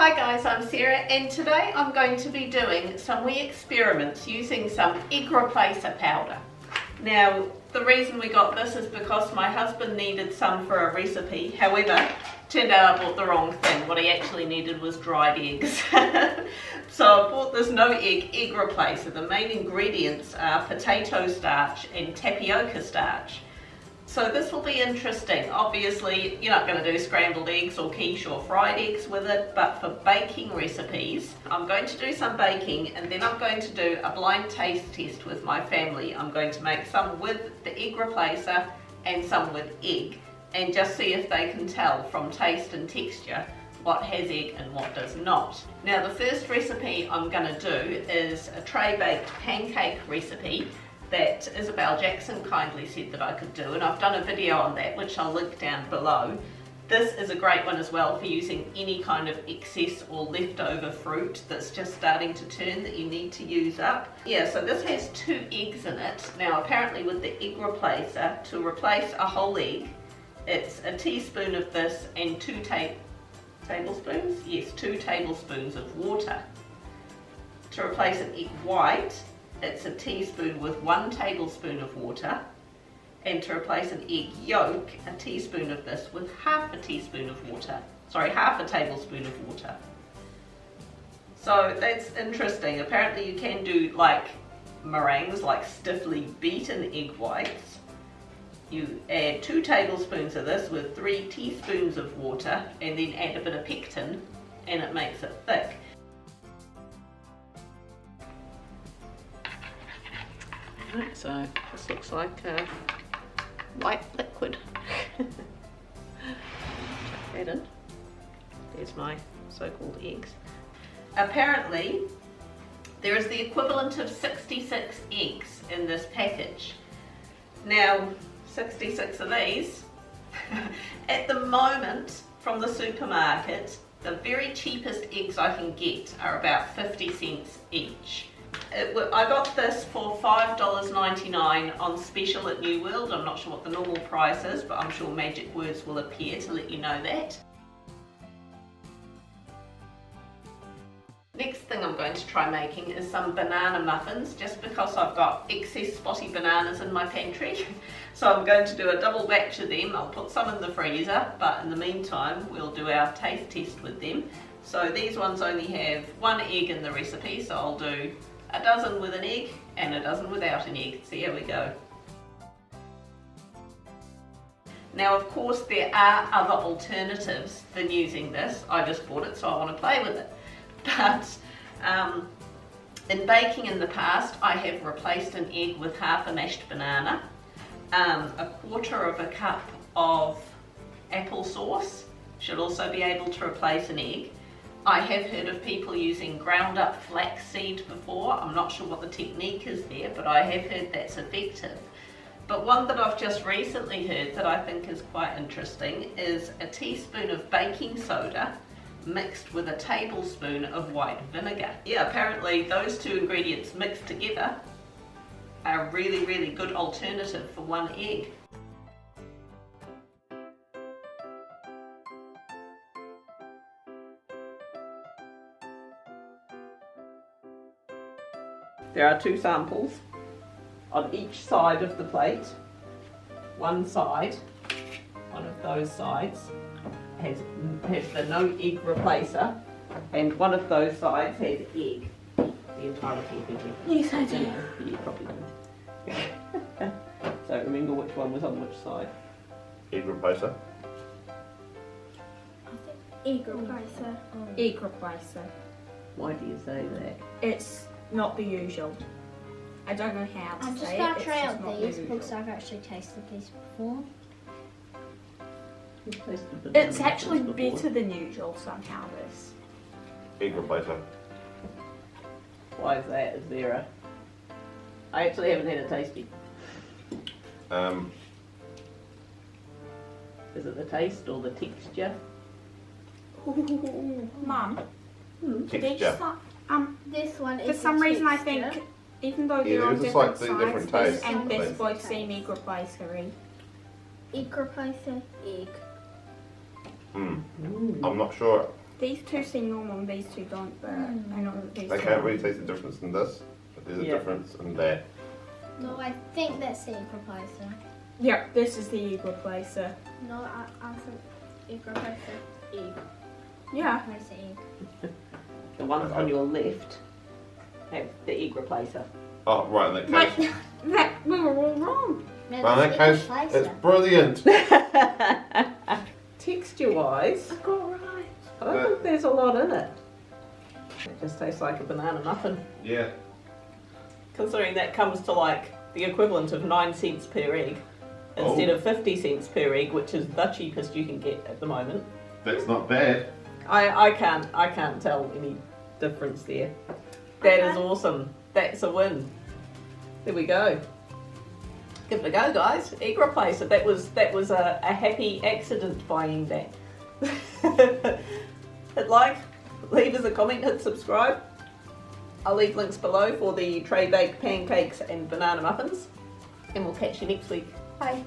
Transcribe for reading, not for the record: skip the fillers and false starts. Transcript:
Hi guys, I'm Sarah and today I'm going to be doing some wee experiments using some egg replacer powder. Now the reason we got this is because my husband needed some for a recipe, however turned out I bought the wrong thing. What he actually needed was dried eggs. So I bought this no egg replacer. The main ingredients are potato starch and tapioca starch. So this will be interesting. Obviously you're not going to do scrambled eggs or quiche or fried eggs with it, but for baking recipes I'm going to do some baking and then I'm going to do a blind taste test with my family. I'm going to make some with the egg replacer and some with egg and just see if they can tell from taste and texture what has egg and what does not. Now the first recipe I'm going to do is a tray baked pancake recipe that Isabel Jackson kindly said that I could do, and I've done a video on that which I'll link down below. This is a great one as well for using any kind of excess or leftover fruit that's just starting to turn that you need to use up. Yeah, so this has 2 eggs in it. Now apparently with the egg replacer, to replace a whole egg, it's a teaspoon of this and 2 tablespoons? Yes, 2 tablespoons of water. To replace an egg white, it's a teaspoon with 1 tablespoon of water, and to replace an egg yolk, a teaspoon of this with half a tablespoon of water. So that's interesting. Apparently you can do like meringues, like stiffly beaten egg whites. You add 2 tablespoons of this with 3 teaspoons of water and then add a bit of pectin and it makes it thick. Right, so this looks like white liquid. Chuck that in. There's my so-called eggs. Apparently there is the equivalent of 66 eggs in this package. Now 66 of these, at the moment from the supermarket, the very cheapest eggs I can get are about 50 cents each. I got this for $5.99 on special at New World. I'm not sure what the normal price is, but I'm sure magic words will appear to let you know that. Next thing I'm going to try making is some banana muffins, just because I've got excess spotty bananas in my pantry. So I'm going to do a double batch of them. I'll put some in the freezer, but in the meantime we'll do our taste test with them. So these ones only have 1 egg in the recipe, so I'll do a dozen with an egg and a dozen without an egg. So here we go. Now of course there are other alternatives than using this. I just bought it so I want to play with it. But in baking in the past I have replaced an egg with half a mashed banana, a quarter of a cup of applesauce should also be able to replace an egg. I have heard of people using ground up flaxseed before. I'm not sure what the technique is there, but I have heard that's effective. But one that I've just recently heard that I think is quite interesting is a teaspoon of baking soda mixed with a tablespoon of white vinegar. Yeah, apparently those 2 ingredients mixed together are a really, really good alternative for 1 egg. There are 2 samples on each side of the plate. One side, one of those sides, has the no egg replacer, and one of those sides has egg. The entirety of egg. Yes, I do. You probably do. So remember which one was on which side? Egg replacer. Egg replacer. Egg replacer. Why do you say that? It's not the usual. I don't know how to I'm just say going it. to try It's out just not these usual. because I've actually tasted these before. It's actually better than usual somehow, this. Egg replacer. Why is that? Is there a... I actually haven't had a tasty. Is it the taste or the texture? Mum, Texture. This one is for some reason I think, even though Yeah, they're on there's a different slightly sides, different this taste. and this Taste. both seem egg replacery. egg replacer, egg. I'm not sure These two seem normal and these two don't, but I know that these I two can't don't. really taste the difference in this, but there's a Yeah. difference in that. No, I think that's the egg replacer. Yeah, this is the egg replacer. No, I think egg replacer. Egg. Yeah. Replacer egg. The ones on your left have the egg replacer. Oh, right, in that case. That we were all wrong. No, Well, in that that's case, egg it's replacer. brilliant. Texture-wise, I got right. I don't think there's a lot in it. It just tastes like a banana muffin. Yeah. Considering that comes to like the equivalent of 9 cents per egg instead of 50 cents per egg, which is the cheapest you can get at the moment. That's not bad. I can't tell any difference there. That is awesome. That's a win. There we go. Give it a go, guys. Egg replacer. That was a happy accident buying that. Hit like, leave us a comment, hit subscribe. I'll leave links below for the tray baked pancakes and banana muffins. And we'll catch you next week. Bye.